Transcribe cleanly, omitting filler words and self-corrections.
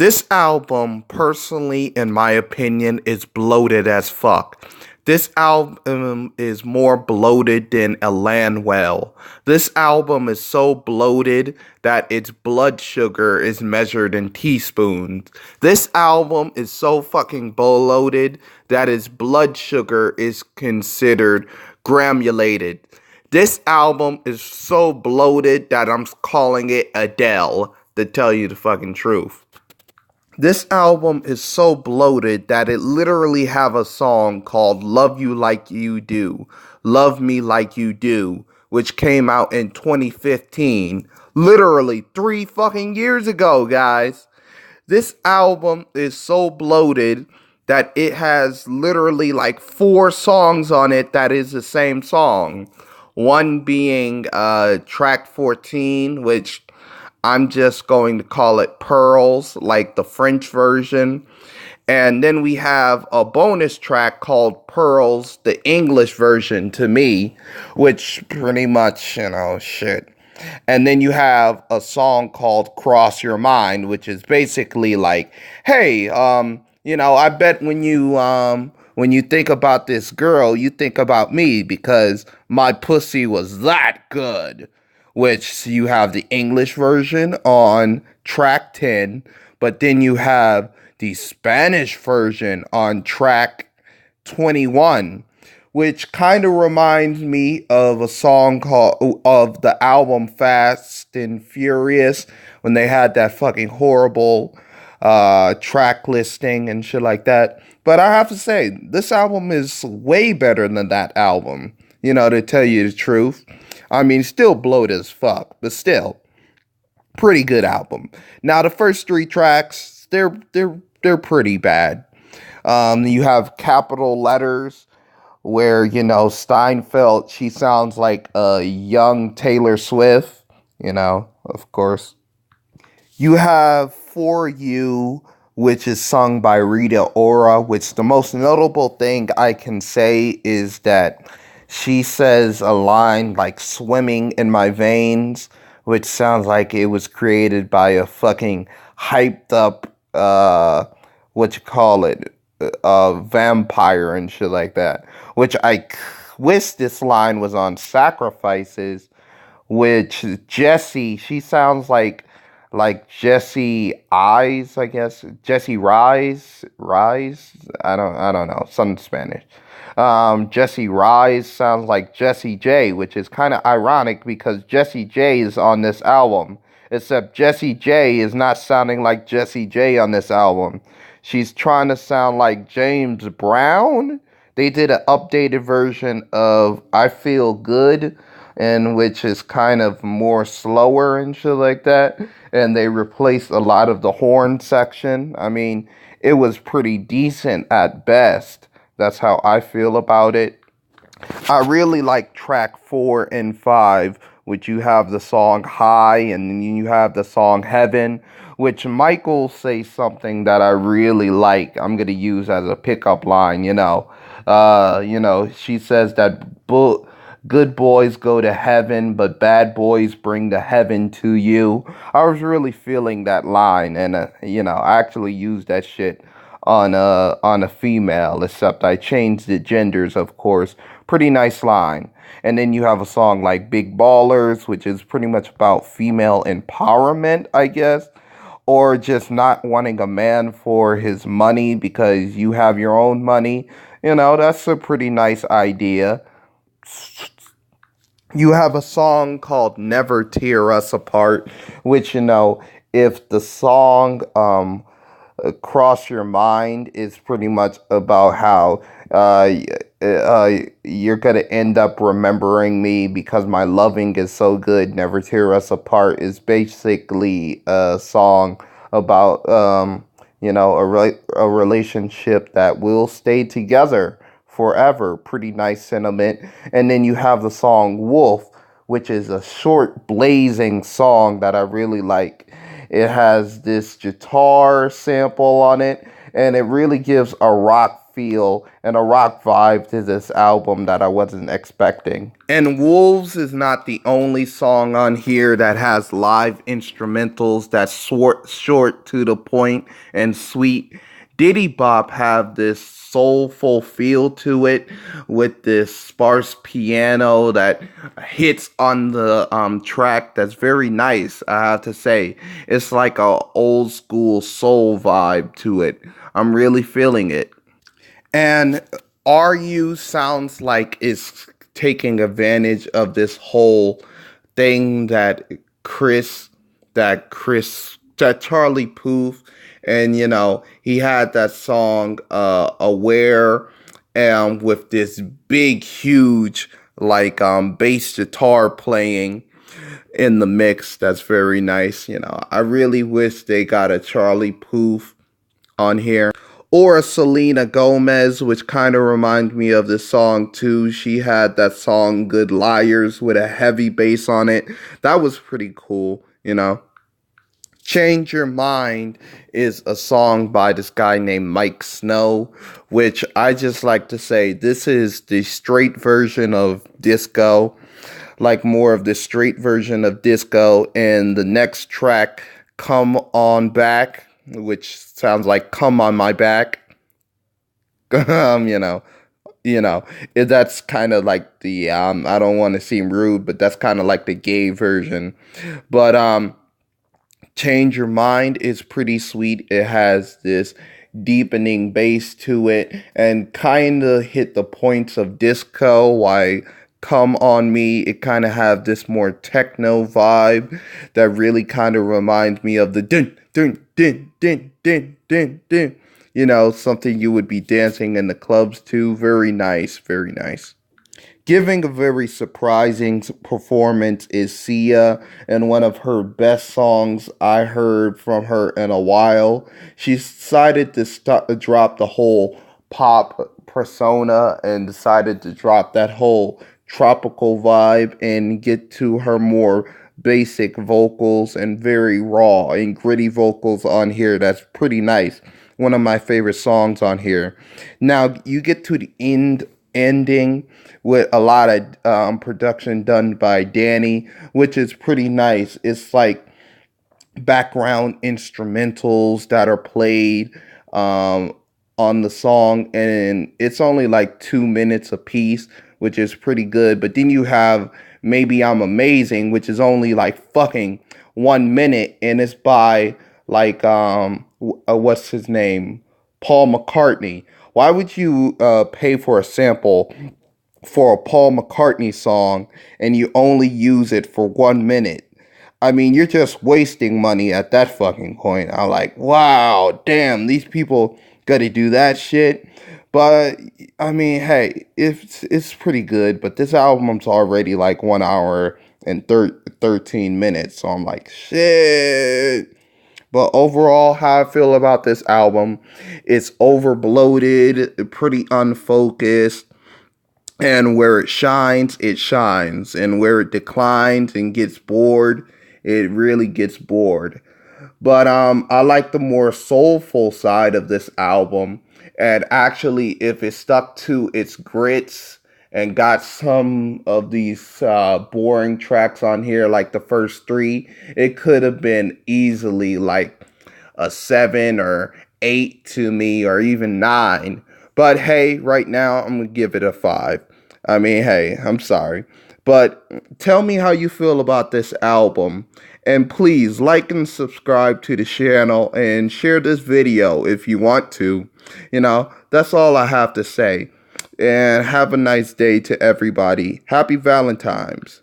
This album, personally, in my opinion, is bloated as fuck. This album is more bloated than a land well. This album is so bloated that its blood sugar is measured in teaspoons. This album is so fucking bloated that its blood sugar is considered granulated. This album is so bloated that I'm calling it Adele, to tell you the fucking truth. This album is so bloated that it literally have a song called Love You Like You Do, Love Me Like You Do, which came out in 2015. Literally 3 fucking years ago, guys. This album is so bloated that it has literally like 4 songs on it that is the same song. One being track 14, which I'm just going to call it Pearls, like the French version. And then we have a bonus track called Pearls, the English version to me, which pretty much, shit. And then you have a song called Cross Your Mind, which is basically like, hey, I bet when you think about this girl, you think about me because my pussy was that good. Which you have the English version on track 10, but then you have the Spanish version on track 21, which kind of reminds me of a song of the album Fast and Furious when they had that fucking horrible track listing and shit like that. But I have to say, this album is way better than that album, to tell you the truth. I mean, still bloated as fuck, but still, pretty good album. Now, the first 3 tracks, they're pretty bad. You have capital letters where, Steinfeld, she sounds like a young Taylor Swift, of course. You have For You, which is sung by Rita Ora, which the most notable thing I can say is that she says a line like swimming in my veins, which sounds like it was created by a fucking hyped up, vampire and shit like that. Which I wish this line was on Sacrifices, which Jesse, she sounds like Jesse Eyes, I guess. Jesse Rise? I don't know. Some Spanish. Jesse Rise sounds like Jesse J, which is kind of ironic because Jesse J is on this album. Except Jesse J is not sounding like Jesse J on this album. She's trying to sound like James Brown. They did an updated version of I Feel Good, and which is kind of more slower and shit like that. And they replaced a lot of the horn section. I mean, it was pretty decent at best. That's how I feel about it. I really like track 4 and 5, which you have the song High and then you have the song Heaven, which Michael says something that I really like. I'm going to use as a pickup line, she says that good boys go to heaven, but bad boys bring the heaven to you. I was really feeling that line, and I actually used that shit on a female, except I changed the genders, of course. Pretty nice line. And then you have a song like Big Ballers, which is pretty much about female empowerment, I guess, or just not wanting a man for his money because you have your own money. That's a pretty nice idea. You have a song called Never Tear Us Apart, which, if the song Cross Your Mind is pretty much about how you're going to end up remembering me because my loving is so good. Never Tear Us Apart is basically a song about, a relationship that will stay together forever. Pretty nice sentiment. And then you have the song Wolf, which is a short, blazing song that I really like. It has this guitar sample on it, and it really gives a rock feel and a rock vibe to this album that I wasn't expecting. And Wolves is not the only song on here that has live instrumentals that's short to the point and sweet. Diddy Bop have this soulful feel to it with this sparse piano that hits on the track that's very nice, I have to say. It's like a old school soul vibe to it. I'm really feeling it. And RU sounds like it's taking advantage of this whole thing that Charlie Puth, and he had that song Aware, and with this big huge bass guitar playing in the mix. That's very nice. I really wish they got a Charlie Puth on here, or a Selena Gomez, which kind of reminds me of this song too. She had that song Good Liars with a heavy bass on it. That was pretty cool. Change Your Mind is a song by this guy named Mike Snow, which I just like to say, this is the straight version of disco, like more of the straight version of disco. And the next track, Come On Back, which sounds like come on my back. That's kind of like the I don't want to seem rude, but that's kind of like the gay version. But Change Your Mind is pretty sweet. It has this deepening bass to it and kind of hit the points of disco. Why Come On Me, it kind of have this more techno vibe that really kind of reminds me of the dun dun dun dun dun dun dun. Something you would be dancing in the clubs to. Very nice, very nice. Giving a very surprising performance is Sia, and one of her best songs I heard from her in a while. She decided to drop the whole pop persona and decided to drop that whole tropical vibe and get to her more basic vocals and very raw and gritty vocals on here. That's pretty nice. One of my favorite songs on here. Now you get to the ending with a lot of production done by Danny, which is pretty nice. It's like background instrumentals that are played on the song, and it's only like 2 minutes a piece, which is pretty good. But then you have Maybe I'm Amazing, which is only like fucking 1 minute, and it's by what's his name? Paul McCartney. Why would you pay for a sample for a Paul McCartney song and you only use it for 1 minute? I mean, you're just wasting money at that fucking point. I'm like, wow, damn, these people gotta do that shit. But I mean, hey, it's pretty good. But this album's already like 1 hour and 13 minutes. So I'm like, shit. But overall, how I feel about this album, it's over bloated, pretty unfocused. And where it shines, and where it declines and gets bored, it really gets bored. But I like the more soulful side of this album. And actually, if it stuck to its grits and got some of these boring tracks on here, like the first three, it could have been easily like a 7 or 8 to me, or even 9. But hey, right now, I'm going to give it a 5. I mean, hey, I'm sorry. But tell me how you feel about this album. And please like and subscribe to the channel and share this video if you want to. That's all I have to say. And have a nice day to everybody. Happy Valentine's.